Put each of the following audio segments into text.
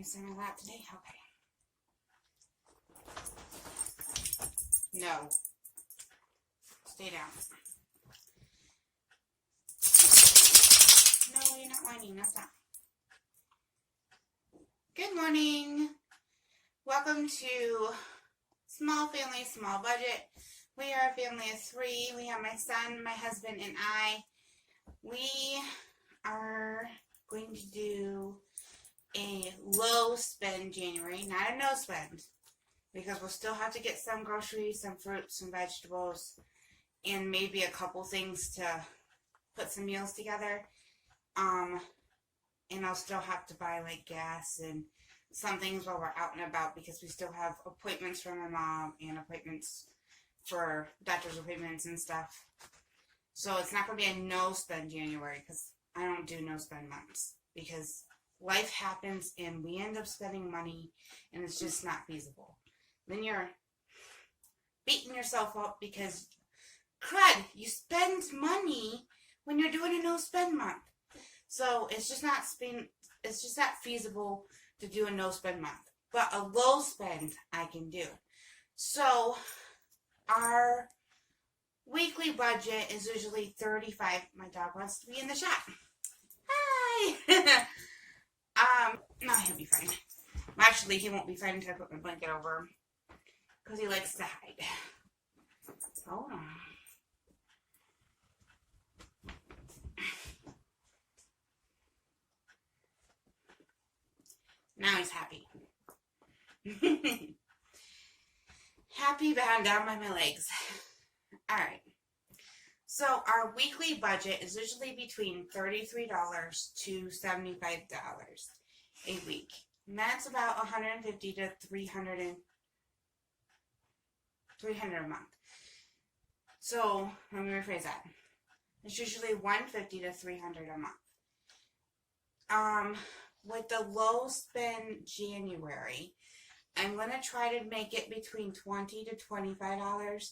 You sit on that today? Okay. No. Stay down. No, you're not whining. That's not. Good morning. Welcome to Small Family, Small Budget. We are a family of 3. We have my son, my husband, and I. We are going to do a low spend January, not a no spend, because we'll still have to get some groceries, some fruits, some vegetables, and maybe a couple things to put some meals together. And I'll still have to buy like gas and some things while we're out and about because we still have appointments for my mom and appointments for doctor's appointments and stuff. So it's not going to be a no spend January because I don't do no spend months because life happens and we end up spending money and it's just not feasible. Then you're beating yourself up because crud, you spend money when you're doing a no spend month. So it's just not feasible to do a no spend month. But a low spend I can do. So our weekly budget is usually $35. My dog wants to be in the shot. Hi. No, he'll be fine. Actually, he won't be fine until I put my blanket over him because he likes to hide. Hold on. Now he's happy. Happy bound down by my legs. Alright. So our weekly budget is usually between $33 to $75 a week. And that's about $150 to $300 a month. So let me rephrase that. It's usually $150 to $300 a month. With the low spend January, I'm going to try to make it between $20 to $25.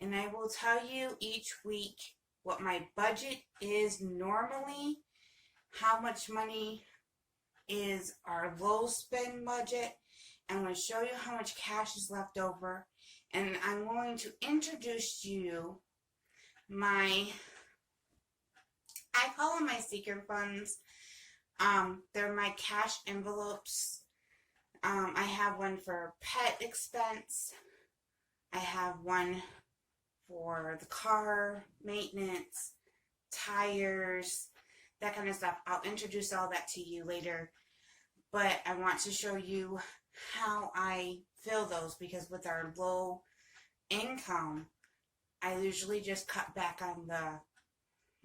And I will tell you each week what my budget is normally, how much money is our low spend budget. I'm going to show you how much cash is left over. And I'm going to introduce you I call them my secret funds. They're my cash envelopes. I have one for pet expense. I have one for the car, maintenance, tires, that kind of stuff. I'll introduce all that to you later. But I want to show you how I fill those because with our low income, I usually just cut back on the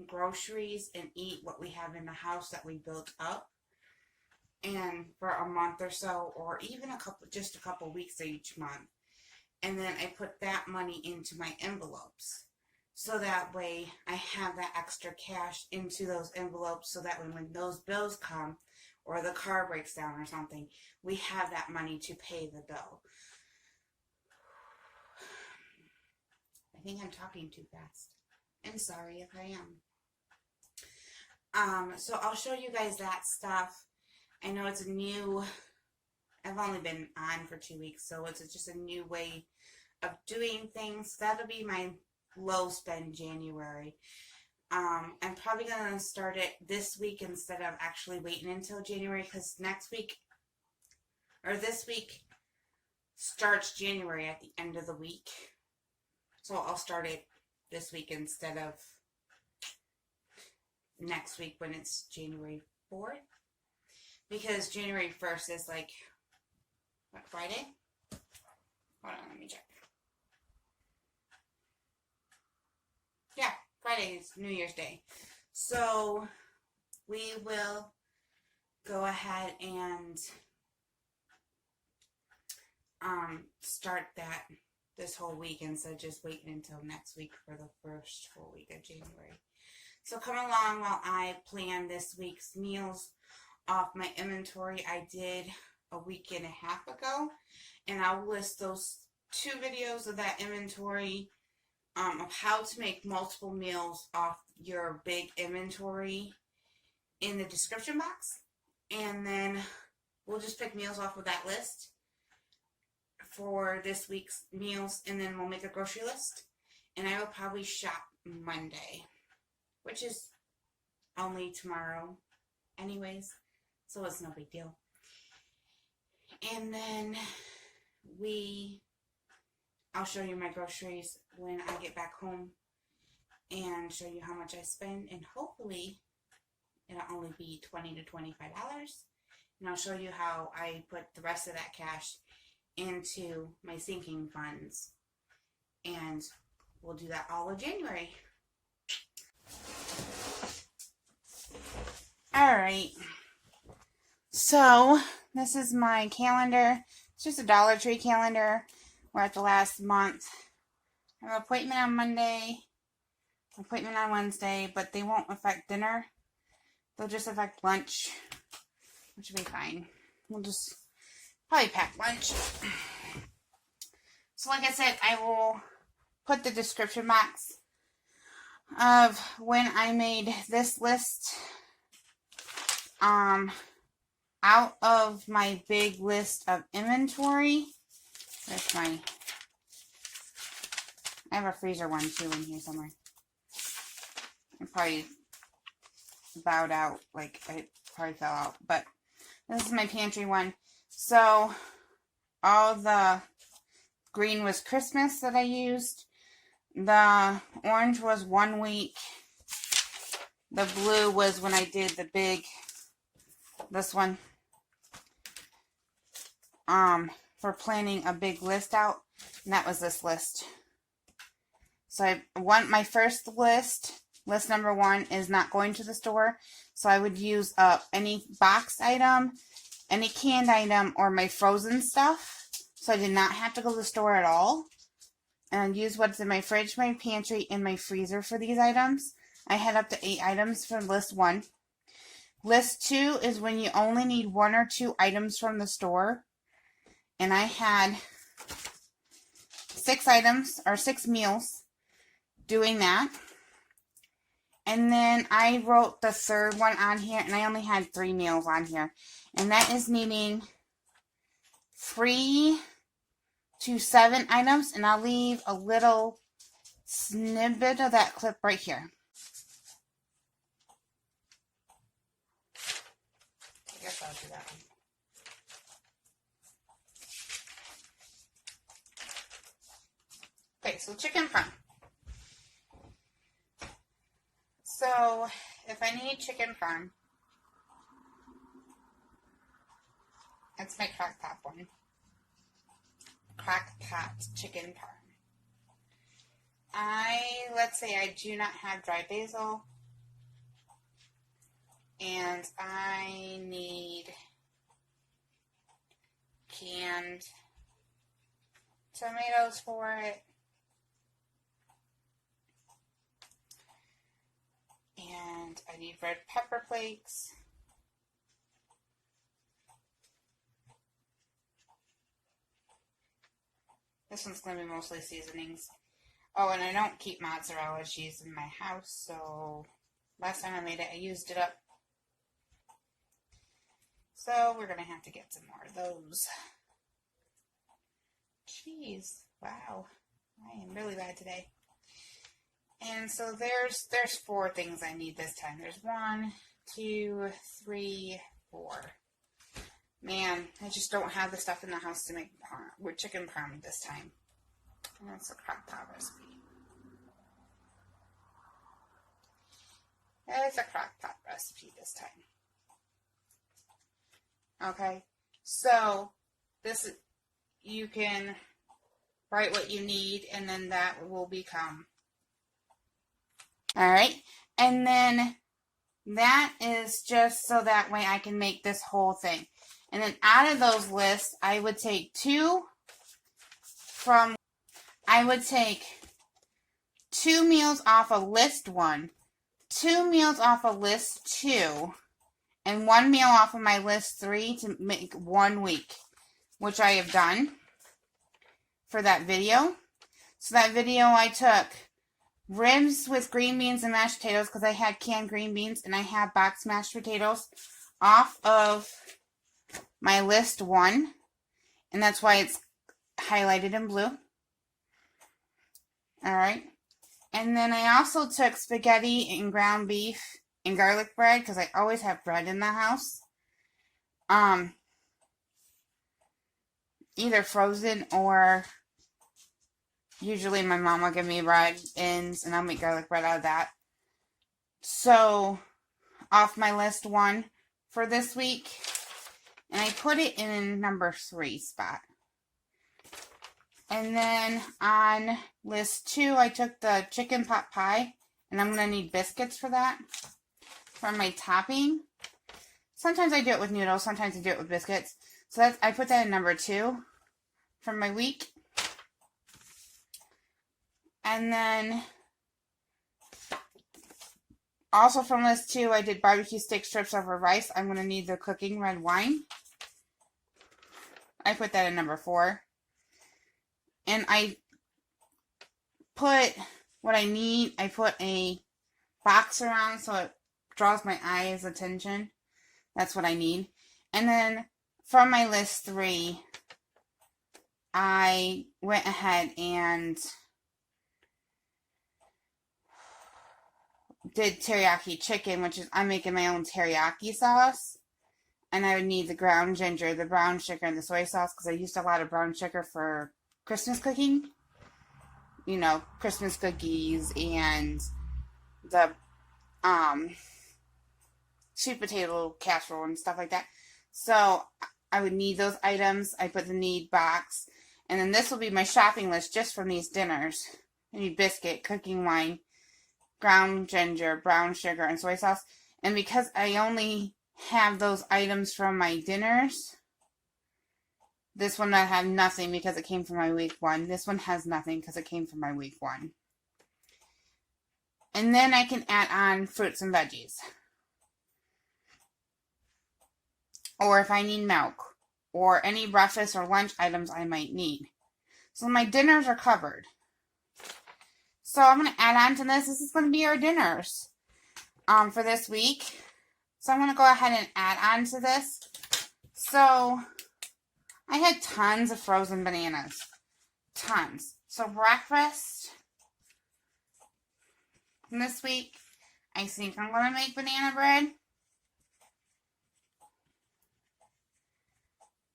groceries and eat what we have in the house that we built up, and for a month or so, or even just a couple weeks each month, and then I put that money into my envelopes so that way I have that extra cash into those envelopes so that when those bills come or the car breaks down or something, we have that money to pay the bill. I think I'm talking too fast. I'm sorry if I am. So I'll show you guys that stuff. I know it's I've only been on for 2 weeks, so it's just a new way of doing things. That'll be my low spend January. I'm probably going to start it this week instead of actually waiting until January because this week starts January at the end of the week. So I'll start it this week instead of next week when it's January 4th. Because January 1st is like, what, Friday? Hold on, let me check. Yeah, Friday is New Year's Day. So we will go ahead and start that this whole week instead of just waiting until next week for the first full week of January. So come along while I plan this week's meals off my inventory I did a week and a half ago. And I'll list those 2 videos of that inventory of how to make multiple meals off your big inventory in the description box. And then we'll just pick meals off of that list for this week's meals, and then we'll make a grocery list. And I will probably shop Monday, which is only tomorrow anyways, so it's no big deal. And then I'll show you my groceries when I get back home and show you how much I spend, and hopefully it'll only be $20 to $25. And I'll show you how I put the rest of that cash into my sinking funds, and we'll do that all in January. Alright, so this is my calendar. It's just a Dollar Tree calendar. We're at the last month. I have an appointment on Monday, appointment on Wednesday, but they won't affect dinner. They'll just affect lunch, which will be fine. We'll just probably pack lunch. So like I said, I will put the description box of when I made this list out of my big list of inventory. There's I have a freezer one too in here somewhere. I probably bowed out, like it probably fell out, but this is my pantry one. So all the green was Christmas that I used. The orange was 1 week. The blue was when I did the big, this one, for planning a big list out, and that was this list. So my first list number 1 is not going to the store, so I would use up any boxed item, any canned item, or my frozen stuff, so I did not have to go to the store at all, and use what's in my fridge, my pantry, and my freezer for these items. I had up to 8 items for list 1. List 2 is when you only need 1 or 2 items from the store. And I had 6 items, or 6 meals, doing that. And then I wrote the third one on here, and I only had 3 meals on here. And that is needing 3 to 7 items, and I'll leave a little snippet of that clip right here. I guess I'll do that one. Okay, so chicken parm. So, if I need chicken parm, that's my crock pot one. Crock pot chicken parm. Let's say I do not have dry basil, and I need canned tomatoes for it. And I need red pepper flakes. This one's going to be mostly seasonings. Oh, and I don't keep mozzarella cheese in my house, so last time I made it, I used it up. So we're going to have to get some more of those. Cheese. Wow. I am really bad today. And so there's 4 things I need this time. There's 1, 2, 3, 4. Man, I just don't have the stuff in the house to make with chicken parm this time. And that's a crock pot recipe. It's a crock pot recipe this time. Okay, so this, you can write what you need, and then that will become. Alright, and then that is just so that way I can make this whole thing. And then out of those lists, I would take 2 meals off of list 1, 2 meals off of list 2, and 1 meal off of my list 3 to make 1 week, which I have done for that video. So that video I took ribs with green beans and mashed potatoes, because I had canned green beans and I had boxed mashed potatoes, off of my list 1, and that's why it's highlighted in blue. Alright. And then I also took spaghetti and ground beef and garlic bread because I always have bread in the house. Either frozen or usually my mom will give me bread and I'll make garlic bread out of that. So, off my list 1 for this week. And I put it in number 3 spot. And then on list 2, I took the chicken pot pie. And I'm going to need biscuits for that. For my topping. Sometimes I do it with noodles. Sometimes I do it with biscuits. So I put that in number 2 for my week. And then also from list 2, I did barbecue steak strips over rice. I'm going to need the cooking red wine. I put that in number 4. And I put what I need. I put a box around so it draws my eyes' attention. That's what I need. And then from my list 3, I went ahead and did teriyaki chicken, which is I'm making my own teriyaki sauce. And I would need the ground ginger, the brown sugar, and the soy sauce because I used a lot of brown sugar for Christmas cooking. You know, Christmas cookies and the sweet potato casserole and stuff like that. So I would need those items. I put the need box. And then this will be my shopping list just from these dinners. I need biscuit, cooking wine, ground ginger, brown sugar, and soy sauce. And because I only have those items from my dinners, this one I have nothing because it came from my week 1. This one has nothing because it came from my week 1. And then I can add on fruits and veggies. Or if I need milk. Or any breakfast or lunch items I might need. So my dinners are covered. So I'm going to add on to this. This is going to be our dinners for this week. So I'm going to go ahead and add on to this. So I had tons of frozen bananas. Tons. So breakfast this week, I think I'm going to make banana bread.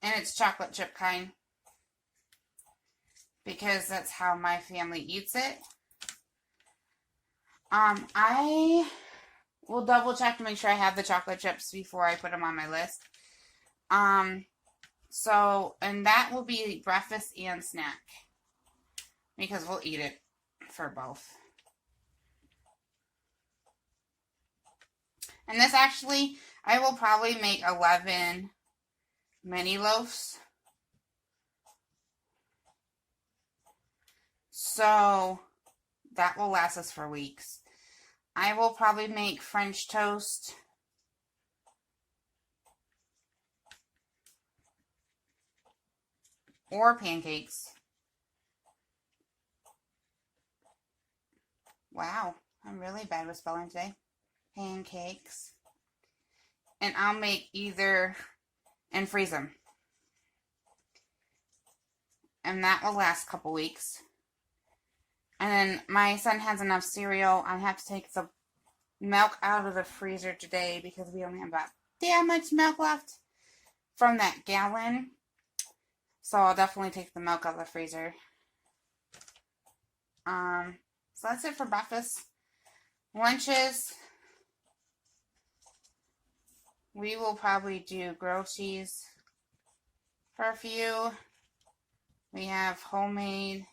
And it's chocolate chip kind. Because that's how my family eats it. I will double check to make sure I have the chocolate chips before I put them on my list. So, and that will be breakfast and snack. Because we'll eat it for both. And this actually, I will probably make 11 mini loaves. So, that will last us for weeks. I will probably make French toast. Or pancakes. Wow, I'm really bad with spelling today. Pancakes. And I'll make either and freeze them. And that will last a couple weeks. And then my son has enough cereal. I have to take the milk out of the freezer today because we only have about that much milk left from that gallon. So I'll definitely take the milk out of the freezer. So that's it for breakfast. Lunches. We will probably do grilled cheese for a few. We have homemade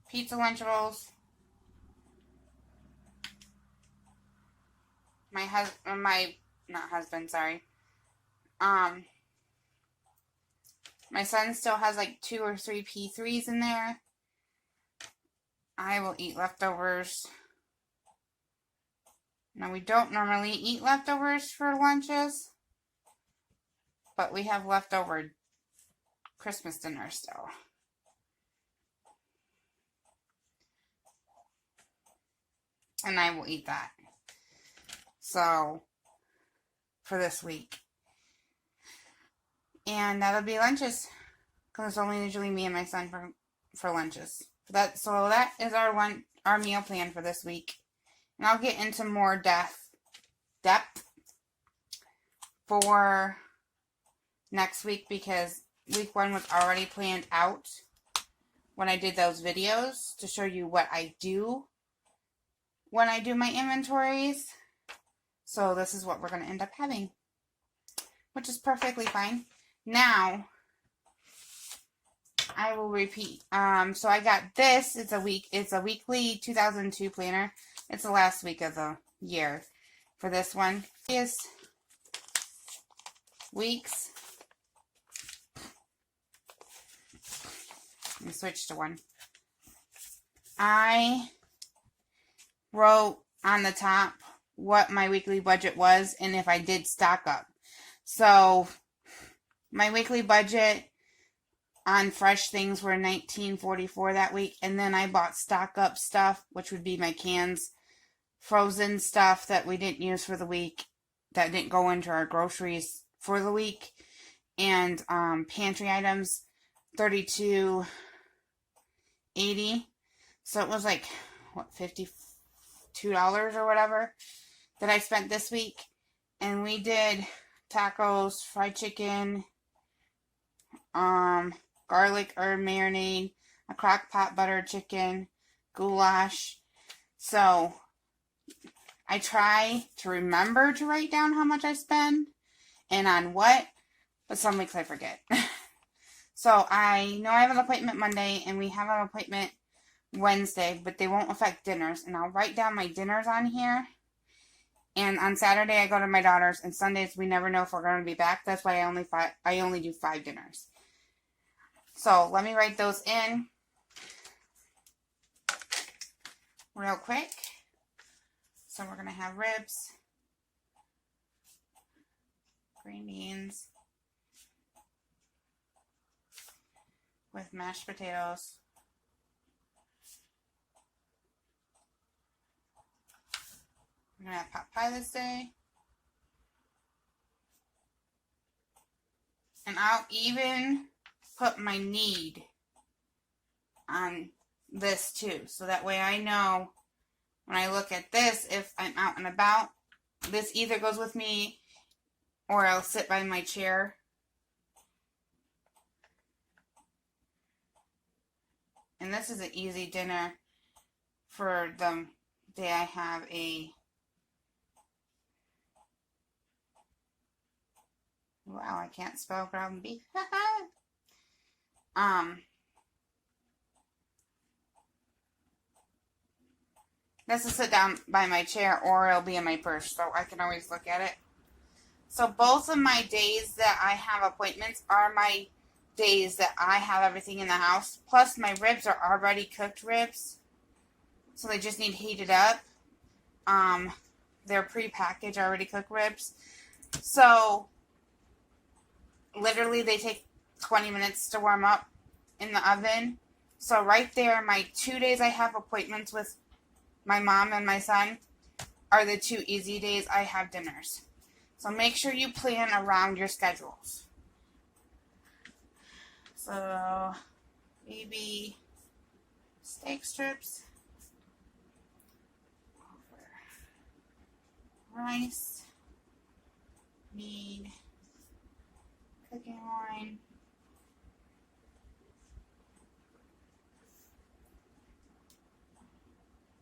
pizza Lunchables. My son still has like 2 or 3 P3s in there. I will eat leftovers. Now, we don't normally eat leftovers for lunches, but we have leftover Christmas dinner still. And I will eat that. So, for this week. And that'll be lunches. Because it's only usually me and my son for lunches. So that is our meal plan for this week. And I'll get into more depth for next week, because week 1 was already planned out when I did those videos to show you what I do when I do my inventories. So this is what we're going to end up having, which is perfectly fine. Now, I will repeat. So I got this. It's a weekly 2002 planner. It's the last week of the year for this one. Is weeks. Let me switch to one. I wrote on the top what my weekly budget was and if I did stock up. So my weekly budget on fresh things were $19.44 that week, and then I bought stock up stuff, which would be my cans, frozen stuff that we didn't use for the week, that didn't go into our groceries for the week, and pantry items, $32.80. So it was like, what, $52 or whatever that I spent this week. And we did tacos, fried chicken, garlic herb marinade, a crock pot butter chicken, goulash. So I try to remember to write down how much I spend and on what, but some weeks I forget. So I know I have an appointment Monday and we have an appointment Wednesday, but they won't affect dinners. And I'll write down my dinners on here. And on Saturday I go to my daughter's, and Sundays we never know if we're going to be back. That's why I only do 5 dinners. So let me write those in real quick. So we're going to have ribs, green beans with mashed potatoes, we're going to have pot pie this day, and I'll even put my need on this too, so that way I know when I look at this, if I'm out and about, this either goes with me or I'll sit by my chair. And this is an easy dinner for the day I have a, wow, I can't spell ground beef. This will sit down by my chair, or it'll be in my purse, so I can always look at it. So both of my days that I have appointments are my days that I have everything in the house. Plus my ribs are already cooked ribs, so they just need heated up. They're pre-packaged, already cooked ribs. So literally they take 20 minutes to warm up in the oven. So right there, my 2 days I have appointments with my mom and my son are the 2 easy days I have dinners. So make sure you plan around your schedules. So maybe steak strips, rice, need cooking wine,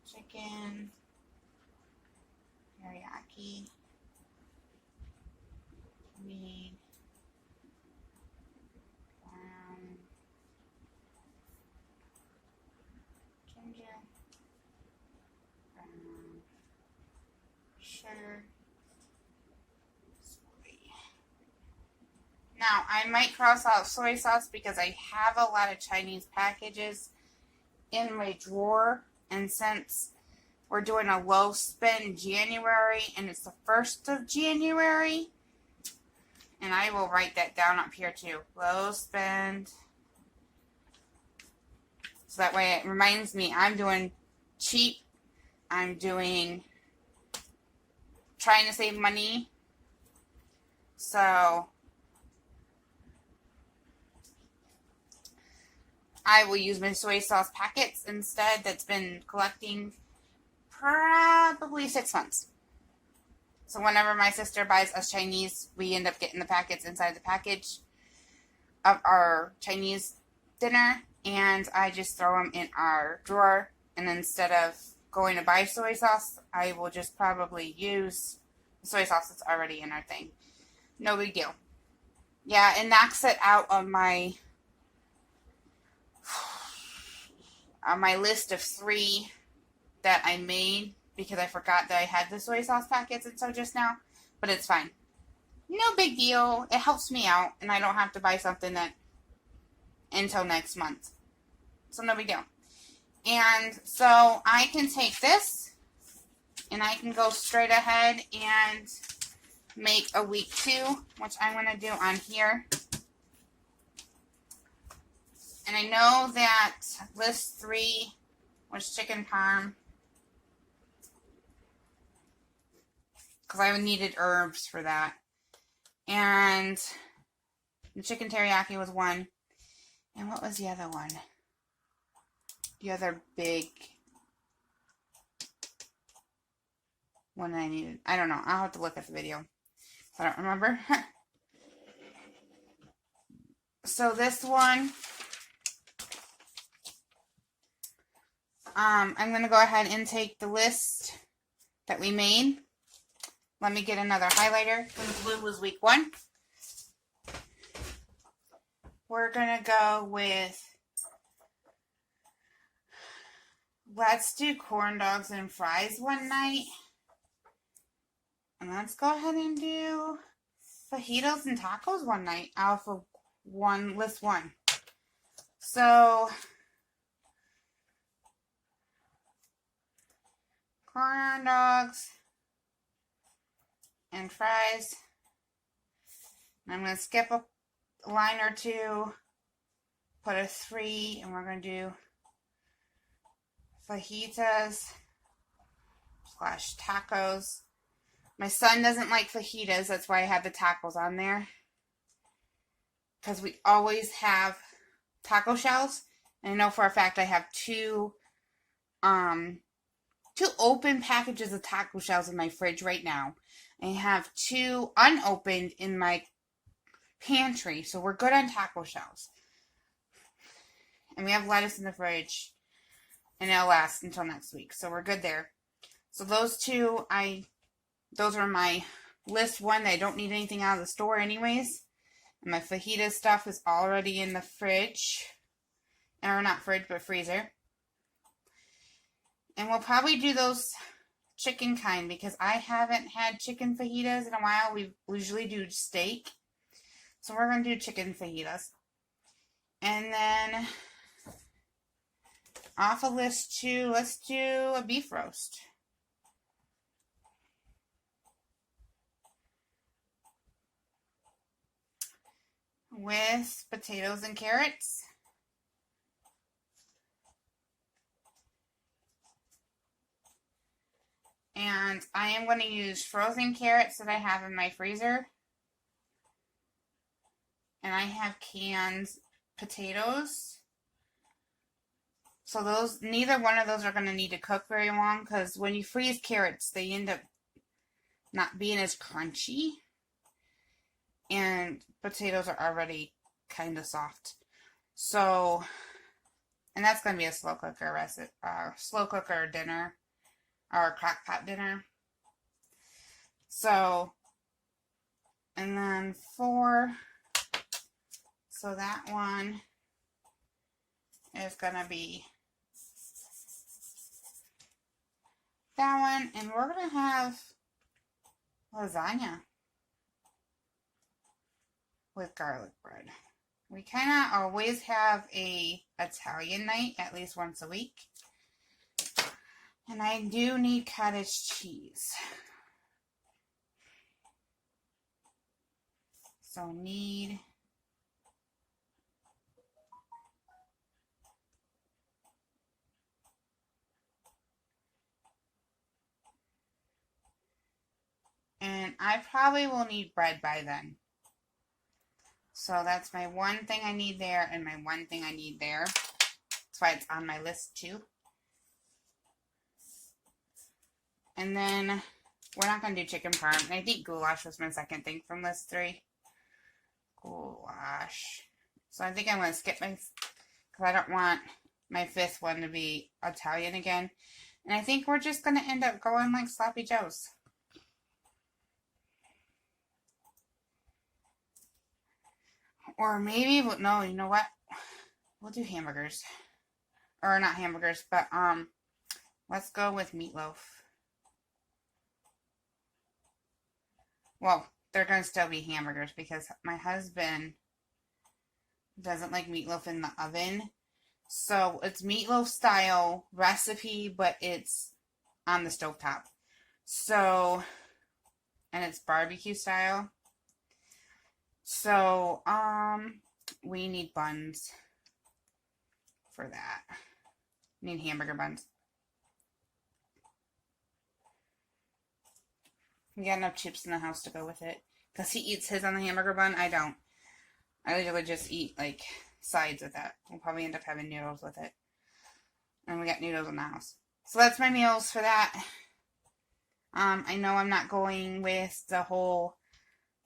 chicken, teriyaki, need brown ginger, brown sugar, soy. Now, I might cross out soy sauce because I have a lot of Chinese packages in my drawer, and since we're doing a low spend January, and it's the 1st of January, and I will write that down up here too. Low spend. So that way it reminds me I'm doing cheap. I'm doing trying to save money. So I will use my soy sauce packets instead. That's been collecting probably 6 months. So whenever my sister buys us Chinese, we end up getting the packets inside the package of our Chinese dinner, and I just throw them in our drawer. And instead of going to buy soy sauce, I will just probably use the soy sauce that's already in our thing. No big deal. Yeah, it knocks it out of my list of 3 that I made because I forgot that I had the soy sauce packets until just now. But it's fine. No big deal. It helps me out, and I don't have to buy something that until next month. So no big deal. And so I can take this and I can go straight ahead and make a week 2, which I'm going to do on here. And I know that list 3 was chicken parm, because I needed herbs for that. And the chicken teriyaki was 1. And what was the other one? The other big one I needed. I don't know. I'll have to look at the video. I don't remember. So this one, I'm going to go ahead and take the list that we made. Let me get another highlighter. The blue was week 1. We're going to go with, let's do corn dogs and fries one night. And let's go ahead and do fajitas and tacos one night off of list 1. So, corn dogs and fries. And I'm going to skip a line or 2, put a 3, and we're going to do fajitas / tacos. My son doesn't like fajitas, that's why I have the tacos on there. Because we always have taco shells. And I know for a fact I have 2 open packages of taco shells in my fridge right now. I have 2 unopened in my pantry, so we're good on taco shells. And we have lettuce in the fridge, and it'll last until next week, so we're good there. So those 2, those are my list 1. I don't need anything out of the store anyways. And my fajita stuff is already in the fridge, or not fridge, but freezer. And we'll probably do those chicken kind, because I haven't had chicken fajitas in a while. We usually do steak. So we're going to do chicken fajitas. And then off of list 2, let's do a beef roast. With potatoes and carrots. And I am going to use frozen carrots that I have in my freezer. And I have canned potatoes. So neither one of those are going to need to cook very long, because when you freeze carrots, they end up not being as crunchy. And potatoes are already kind of soft. So, and that's going to be a slow cooker recipe, slow cooker dinner, or crock pot dinner. So, and then 4, so that one is going to be that one, and we're going to have lasagna with garlic bread. We kind of always have a Italian night at least once a week. And I do need cottage cheese. So need and I probably will need bread by then. So that's my one thing I need there and my one thing I need there. That's why it's on my list too. And then we're not going to do chicken parm. And I think goulash was my second thing from list 3. Goulash. So I think I'm going to skip my, because I don't want my 5th one to be Italian again. And I think we're just going to end up going like Sloppy Joe's. Or maybe, no, you know what? We'll do hamburgers. Or not hamburgers, but let's go with meatloaf. Well, they're going to still be hamburgers because my husband doesn't like meatloaf in the oven. So it's meatloaf style recipe, but it's on the stovetop. So, and it's barbecue style. So, we need buns for that. We need hamburger buns. We got enough chips in the house to go with it. Because he eats his on the hamburger bun. I don't. I literally just eat, like, sides with that. We'll probably end up having noodles with it. And we got noodles in the house. So that's my meals for that. I know I'm not going with the whole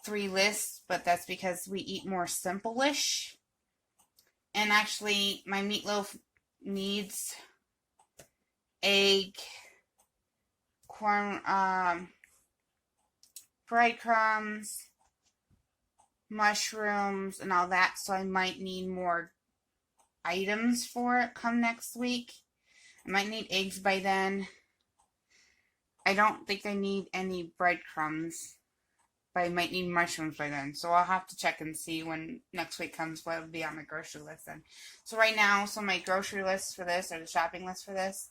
3 lists, but that's because we eat more simple-ish. And actually, my meatloaf needs egg, corn, breadcrumbs, mushrooms, and all that. So I might need more items for it come next week. I might need eggs by then. I don't think I need any breadcrumbs, but I might need mushrooms by then. So I'll have to check and see when next week comes what will be on my grocery list then. So right now, my grocery list for this, or the shopping list for this,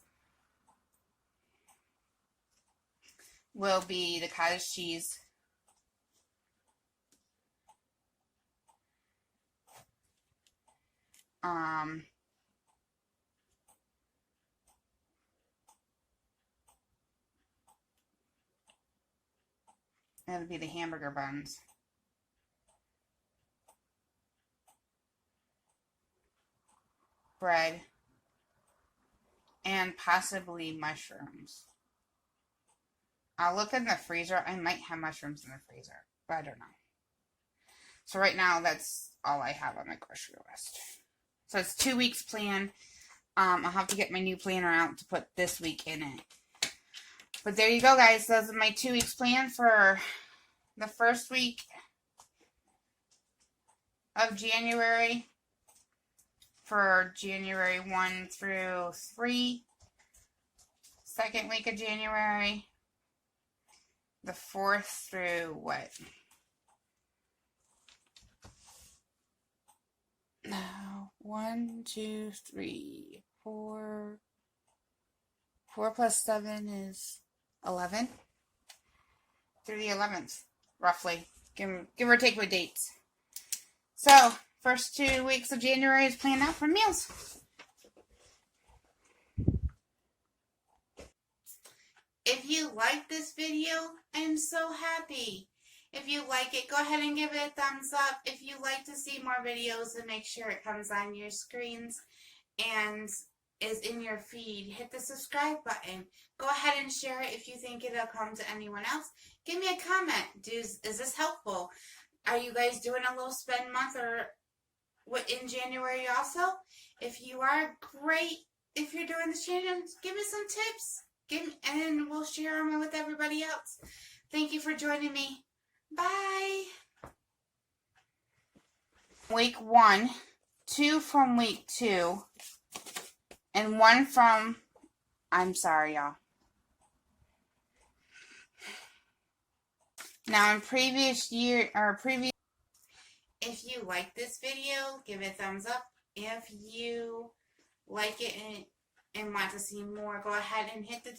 will be the cottage cheese, it'll be the hamburger buns, bread, and possibly mushrooms. I'll look in the freezer. I might have mushrooms in the freezer, but I don't know. So right now, that's all I have on my grocery list. So it's 2 weeks plan. I'll have to get my new planner out to put this week in it. But there you go, guys. Those are my 2 weeks plan for the first week of January. For January 1 through 3. Second week of January. The 4th through what? Now, 1, 2, 3, 4. 4 plus 7 is 11. Through the 11th, roughly. Give or take with dates. So, first 2 weeks of January is planned out for meals. If you like this video, I'm so happy. If you like it, go ahead and give it a thumbs up. If you like to see more videos, then make sure it comes on your screens and is in your feed. Hit the subscribe button. Go ahead and share it if you think it'll come to anyone else. Give me a comment. Is this helpful? Are you guys doing a low spend month or what in January also? If you are, great. If you're doing this challenge, give me some tips. And we'll share them with everybody else. Thank you for joining me. Bye. Week 1, 2 from week 2, and 1 from, I'm sorry, y'all. Now, in previous, if you like this video, give it a thumbs up. If you like it and want to see more, go ahead and hit the